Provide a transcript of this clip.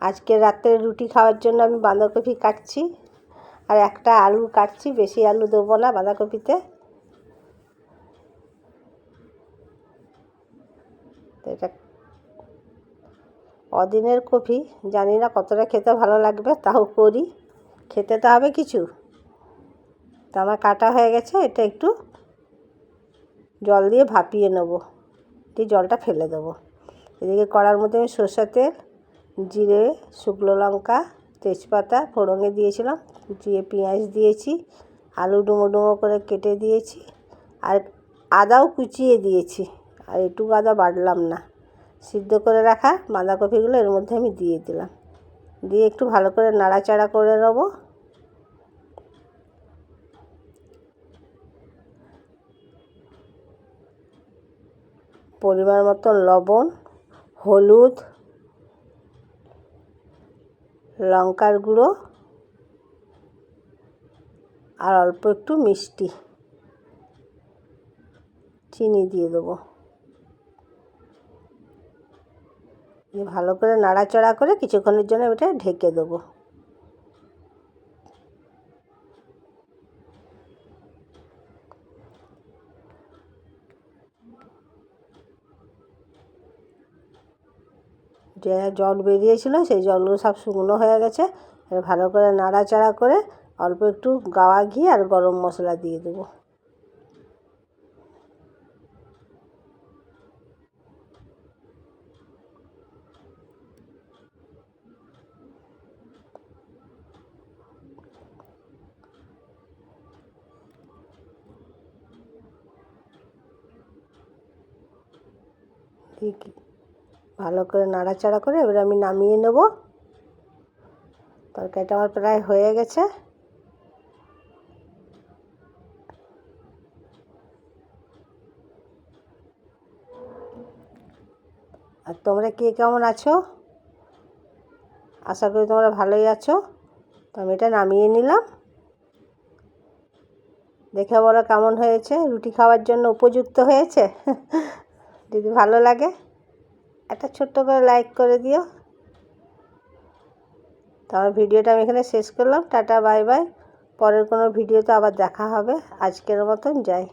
আজকে রাত্রে রুটি খাওয়ার জন্য আমি বাঁধাকপি কাটছি আর একটা আলু কাটছি, বেশি আলু দেবো না বাঁধাকপিতে। এটা অদিনের কপি, জানি না কতটা খেতে ভালো লাগবে, তাও করি, খেতে তো হবে কিছু। তা আমার কাটা হয়ে গেছে, এটা একটু জল দিয়ে ভাপিয়ে নেব, দিয়ে জলটা ফেলে দেবো। এদিকে কড়ার মধ্যে আমি সরষের তেল, জিরে, শুকনো লঙ্কা, তেজপাতা ফোড়নে দিয়েছিলাম, কুচিয়ে পেঁয়াজ দিয়েছি, আলু ডুমো ডুমো করে কেটে দিয়েছি, আর আদাও কুচিয়ে দিয়েছি, আর একটু আদা বাটলাম না। সিদ্ধ করে রাখা বাঁধাকপিগুলো এর মধ্যে আমি দিয়ে দিলাম, দিয়ে একটু ভালো করে নাড়াচাড়া করে নেব। পরিমাণ মতো লবণ, হলুদ, লঙ্কার গুঁড়ো আর অল্প একটু মিষ্টি, চিনি দিয়ে দেবো। দিয়ে ভালো করে নাড়াচাড়া করে কিছুক্ষণের জন্য এটা ঢেকে দেবো। যে জল বেরিয়েছিল সেই জলগুলো সব শুকনো হয়ে গেছে। ভালো করে নাড়াচাড়া করে অল্প একটু গাওয়া ঘি আর গরম মশলা দিয়ে দেবো। ঠিক ভালো করে নাড়াচাড়া করে এবার আমি নামিয়ে নেব। তরকারিটা আমার প্রায় হয়ে গেছে। আর তোমরা কে কেমন আছো? আশা করি তোমরা ভালোই আছো। তো আমি এটা নামিয়ে নিলাম। দেখে বলো কেমন হয়েছে, রুটি খাওয়ার জন্য উপযুক্ত হয়েছে? যদি ভালো লাগে একটা ছোট্ট করে লাইক করে দিও। তো আমার ভিডিওটা আমি এখানে শেষ করলাম। Tata bye bye. পরের কোনো ভিডিওতে আবার দেখা হবে। আজকের মতন যাই।